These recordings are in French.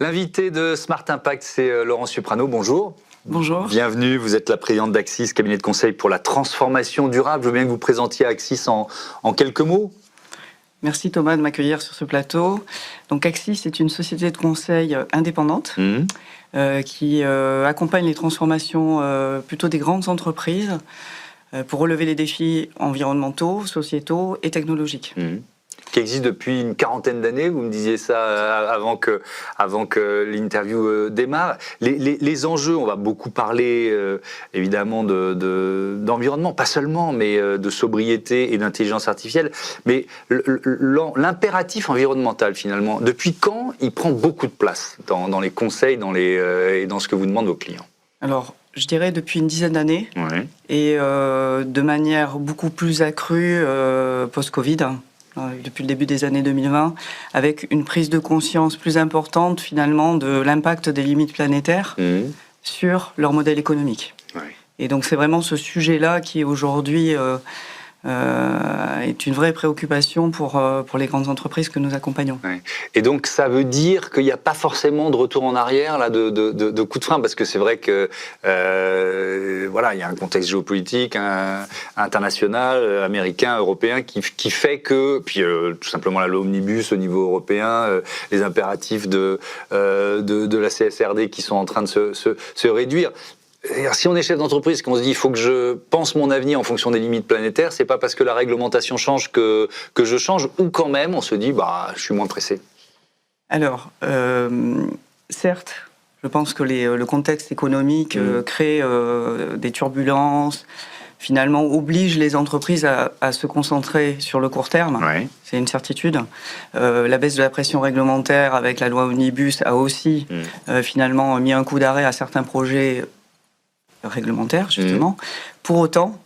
L'invité de Smart Impact, c'est Laurence Suprano. Bonjour. Bonjour. Bienvenue, vous êtes la présidente d'Axis, cabinet de conseil pour la transformation durable. Je veux bien que vous présentiez Axis en quelques mots. Merci Thomas de m'accueillir sur ce plateau. Donc Axis est une société de conseil indépendante qui accompagne les transformations plutôt des grandes entreprises pour relever les défis environnementaux, sociétaux et technologiques. Qui existe depuis une quarantaine d'années, vous me disiez ça avant que l'interview démarre. Les enjeux, on va beaucoup parler évidemment d'environnement, pas seulement, mais de sobriété et d'intelligence artificielle. Mais l'impératif environnemental, finalement, depuis quand il prend beaucoup de place dans les conseils et dans ce que vous demandent vos clients? Alors, je dirais depuis une dizaine d'années, et de manière beaucoup plus accrue post-Covid, depuis le début des années 2020, avec une prise de conscience plus importante finalement de l'impact des limites planétaires sur leur modèle économique. Et donc c'est vraiment ce sujet-là qui aujourd'hui est une vraie préoccupation pour les grandes entreprises que nous accompagnons. Et donc ça veut dire qu'il n'y a pas forcément de retour en arrière, là, de coup de frein, parce que c'est vrai que voilà, il y a un contexte géopolitique international, américain, européen, qui fait que, puis tout simplement la loi Omnibus au niveau européen, les impératifs de la CSRD qui sont en train de se réduire. Si on est chef d'entreprise, qu'on se dit il faut que je pense mon avenir en fonction des limites planétaires, c'est pas parce que la réglementation change que je change, ou quand même on se dit je suis moins pressé. Alors, certes, je pense que le contexte économique crée des turbulences, finalement oblige les entreprises à se concentrer sur le court terme. C'est une certitude. La baisse de la pression réglementaire avec la loi Omnibus a aussi finalement mis un coup d'arrêt à certains projets réglementaires, justement. Pour autant,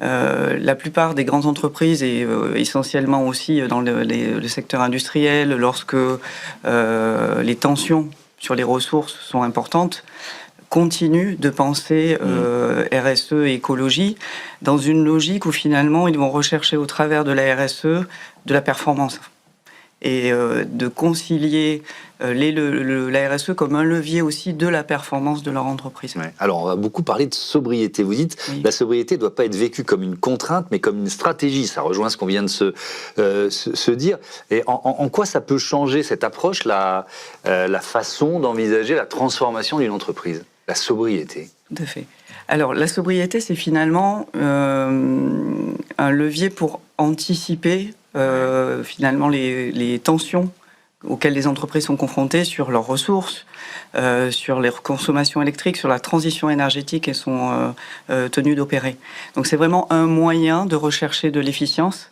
la plupart des grandes entreprises, et essentiellement aussi dans le secteur industriel, lorsque les tensions sur les ressources sont importantes, continuent de penser RSE et écologie dans une logique où finalement ils vont rechercher au travers de la RSE de la performance et de concilier la RSE comme un levier aussi de la performance de leur entreprise. Alors, on va beaucoup parler de sobriété. Vous dites, la sobriété ne doit pas être vécue comme une contrainte, mais comme une stratégie. Ça rejoint ce qu'on vient de se dire. Et en quoi ça peut changer, cette approche, la façon d'envisager la transformation d'une entreprise, la sobriété? Tout à fait. Alors, la sobriété, c'est finalement un levier pour anticiper finalement les tensions auxquelles les entreprises sont confrontées sur leurs ressources, sur leur consommation électrique, sur la transition énergétique qu'elles sont tenues d'opérer. Donc c'est vraiment un moyen de rechercher de l'efficience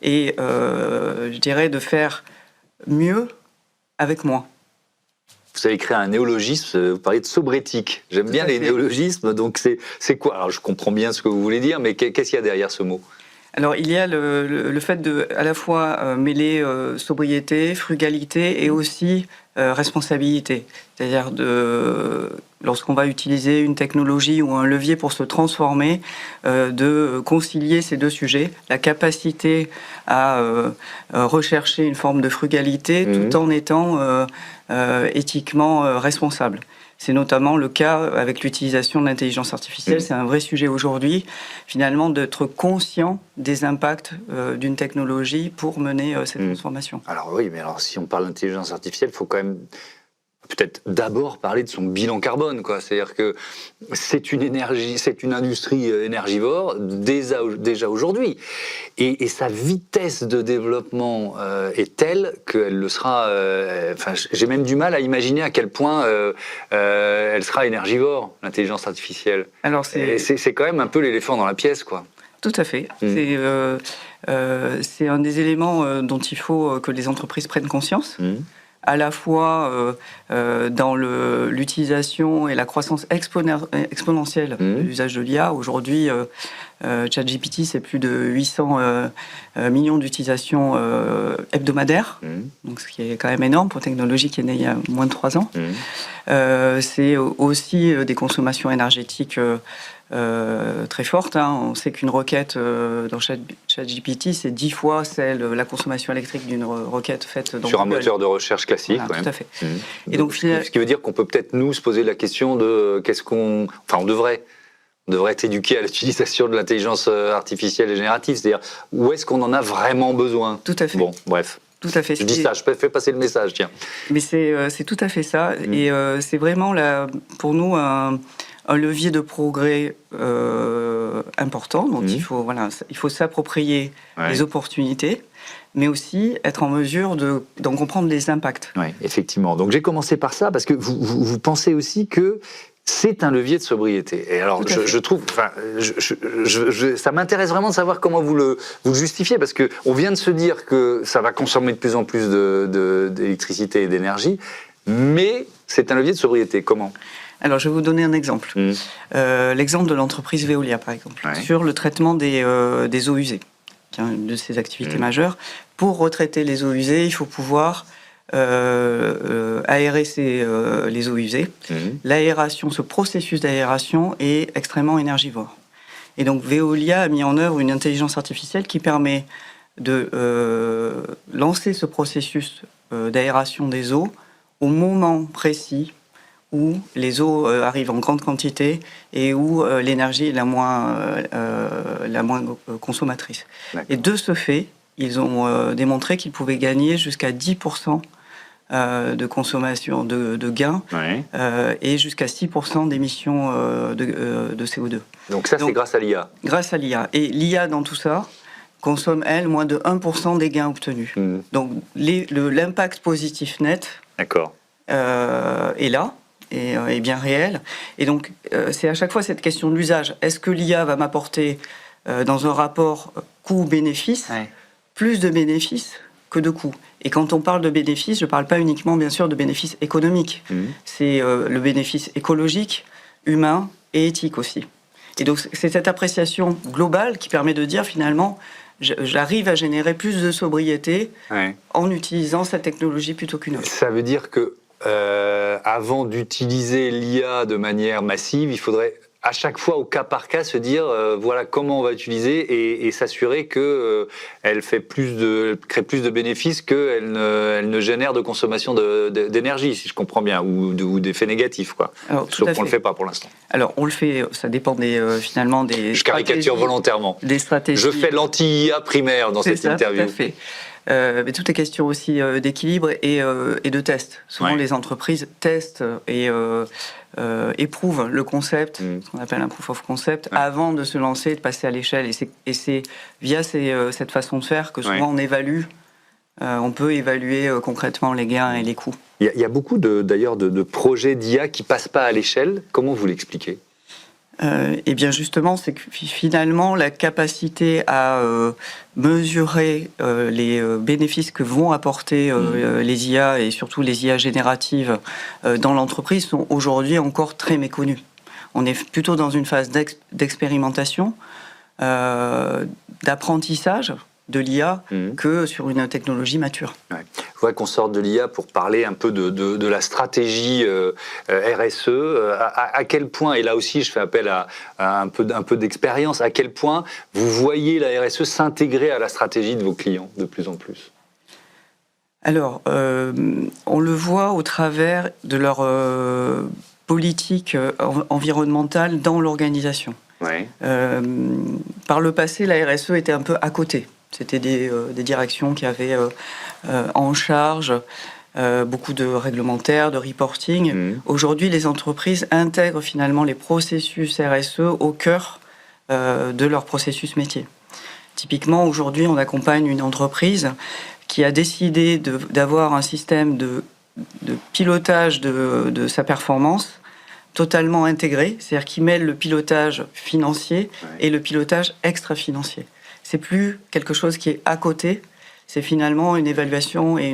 et je dirais de faire mieux avec moins. Vous avez créé un néologisme, vous parlez de sobrétique. J'aime bien les néologismes, donc c'est quoi? Alors je comprends bien ce que vous voulez dire, mais qu'est-ce qu'il y a derrière ce mot? Alors, il y a le fait de, à la fois, mêler sobriété, frugalité et aussi responsabilité. C'est-à-dire, lorsqu'on va utiliser une technologie ou un levier pour se transformer, de concilier ces deux sujets, la capacité à rechercher une forme de frugalité tout en étant éthiquement responsable. C'est notamment le cas avec l'utilisation de l'intelligence artificielle. C'est un vrai sujet aujourd'hui, finalement, d'être conscient des impacts d'une technologie pour mener cette transformation. Alors oui, mais alors si on parle d'intelligence artificielle, il faut quand même peut-être d'abord parler de son bilan carbone, quoi. C'est-à-dire que c'est une industrie énergivore déjà aujourd'hui, et sa vitesse de développement est telle qu'elle le sera. J'ai même du mal à imaginer à quel point elle sera énergivore, l'intelligence artificielle. Alors c'est quand même un peu l'éléphant dans la pièce, quoi. Tout à fait. C'est un des éléments dont il faut que les entreprises prennent conscience. À la fois dans l'utilisation et la croissance exponentielle de l'usage de l'IA. Aujourd'hui, ChatGPT, c'est plus de 800 millions d'utilisations hebdomadaires, donc ce qui est quand même énorme pour une technologie qui est née il y a moins de 3 ans. C'est aussi des consommations énergétiques très forte. On sait qu'une requête dans ChatGPT, c'est 10 fois la consommation électrique d'une requête faite dans sur un Google. moteur de recherche classique. Voilà, tout à fait. Et donc, ce qui veut dire qu'on peut peut-être nous se poser la question de on devrait être éduqué à l'utilisation de l'intelligence artificielle et générative, c'est-à-dire où est-ce qu'on en a vraiment besoin. Tout à fait. Bon, bref. Tout à fait. Je dis ça, je fais passer le message, tiens. Mais c'est tout à fait ça. Et c'est vraiment, pour nous, un levier de progrès important. Donc il faut s'approprier les opportunités, mais aussi être en mesure d'en comprendre les impacts. Oui, effectivement. Donc j'ai commencé par ça, parce que vous pensez aussi que c'est un levier de sobriété. Et alors, je trouve, ça m'intéresse vraiment de savoir comment vous le justifiez, parce que on vient de se dire que ça va consommer de plus en plus d'électricité et d'énergie, mais c'est un levier de sobriété. Comment ? Alors, je vais vous donner un exemple. L'exemple de l'entreprise Veolia, par exemple, sur le traitement des eaux usées, qui est une de ses activités majeures. Pour retraiter les eaux usées, il faut pouvoir aérer les eaux usées. L'aération, ce processus d'aération est extrêmement énergivore. Et donc Veolia a mis en œuvre une intelligence artificielle qui permet de lancer ce processus d'aération des eaux au moment précis où les eaux arrivent en grande quantité et où l'énergie est la moins consommatrice. Et de ce fait, ils ont démontré qu'ils pouvaient gagner jusqu'à 10% de consommation de gains et jusqu'à 6% d'émissions de CO2. Donc ça, c'est grâce à l'IA. Grâce à l'IA. Et l'IA, dans tout ça, consomme, elle, moins de 1% des gains obtenus. Donc l'impact positif net est là, est bien réel. Et donc, c'est à chaque fois cette question de l'usage. Est-ce que l'IA va m'apporter, dans un rapport coût-bénéfice, plus de bénéfices que de coûts? Et quand on parle de bénéfices, je ne parle pas uniquement, bien sûr, de bénéfices économiques. C'est le bénéfice écologique, humain et éthique aussi. Et donc, c'est cette appréciation globale qui permet de dire, finalement, j'arrive à générer plus de sobriété en utilisant cette technologie plutôt qu'une autre. Ça veut dire que avant d'utiliser l'IA de manière massive, il faudrait à chaque fois, au cas par cas, se dire voilà comment on va utiliser et s'assurer que elle crée plus de bénéfices qu'elle ne génère de consommation d'énergie, si je comprends bien, ou d'effets négatifs, quoi. Sauf qu'on le fait pas pour l'instant. Alors on le fait, ça dépend finalement des. Je caricature volontairement. Des stratégies. Je fais l'anti-IA primaire dans cette interview. Tout à fait. Mais tout est question aussi d'équilibre et de test. Souvent, les entreprises testent et éprouvent le concept, ce qu'on appelle un proof of concept, avant de se lancer, de passer à l'échelle. Et c'est via cette façon de faire que souvent on peut évaluer concrètement les gains et les coûts. Il y a beaucoup d'ailleurs de projets d'IA qui passent pas à l'échelle. Comment vous l'expliquez ? Et bien justement, c'est que finalement la capacité à mesurer les bénéfices que vont apporter les IA et surtout les IA génératives dans l'entreprise sont aujourd'hui encore très méconnues. On est plutôt dans une phase d'expérimentation, d'apprentissage de l'IA que sur une technologie mature. Je voudrais qu'on sorte de l'IA pour parler un peu de la stratégie RSE. À quel point, et là aussi je fais appel à un peu d'expérience, à quel point vous voyez la RSE s'intégrer à la stratégie de vos clients de plus en plus ? Alors, on le voit au travers de leur politique environnementale dans l'organisation. Par le passé, la RSE était un peu à côté. C'était des directions qui avaient en charge beaucoup de réglementaires, de reporting. Aujourd'hui, les entreprises intègrent finalement les processus RSE au cœur de leur processus métier. Typiquement, aujourd'hui, on accompagne une entreprise qui a décidé d'avoir un système de pilotage de sa performance totalement intégré, c'est-à-dire qui mêle le pilotage financier et le pilotage extra-financier. C'est plus quelque chose qui est à côté, c'est finalement une évaluation et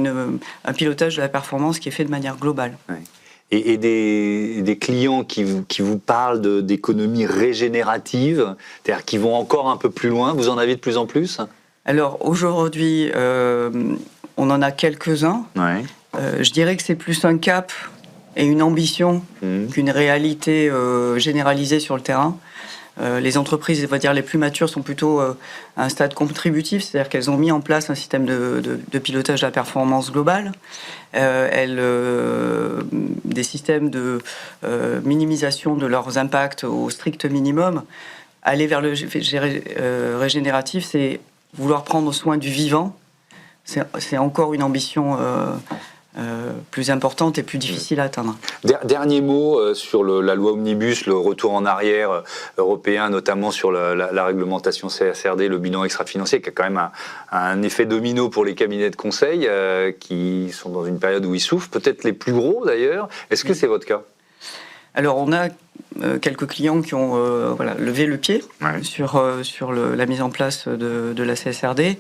un pilotage de la performance qui est fait de manière globale. Et des clients qui vous parlent d'économie régénérative, c'est-à-dire qui vont encore un peu plus loin, vous en avez de plus en plus ? Alors aujourd'hui, on en a quelques-uns. Je dirais que c'est plus un cap et une ambition qu'une réalité généralisée sur le terrain. Les entreprises, on va dire, les plus matures sont plutôt à un stade contributif, c'est-à-dire qu'elles ont mis en place un système de pilotage de la performance globale, des systèmes de minimisation de leurs impacts au strict minimum. Aller vers le régénératif, c'est vouloir prendre soin du vivant. C'est encore une ambition plus importante et plus difficile à atteindre. Dernier mot sur la loi Omnibus, le retour en arrière européen, notamment sur la réglementation CSRD, le bilan extra-financier, qui a quand même un effet domino pour les cabinets de conseil qui sont dans une période où ils souffrent, peut-être les plus gros d'ailleurs. Est-ce que c'est votre cas ? Alors, on a quelques clients qui ont levé le pied sur la mise en place de la CSRD.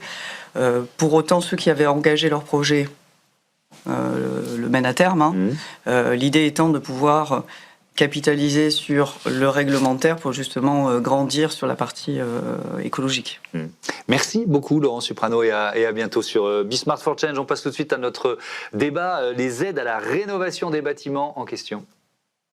Pour autant, ceux qui avaient engagé leur projet le mènent à terme. L'idée étant de pouvoir capitaliser sur le réglementaire pour justement grandir sur la partie écologique. Merci beaucoup Laurent Suprano et à bientôt sur Be Smart for Change. On passe tout de suite à notre débat, les aides à la rénovation des bâtiments en question.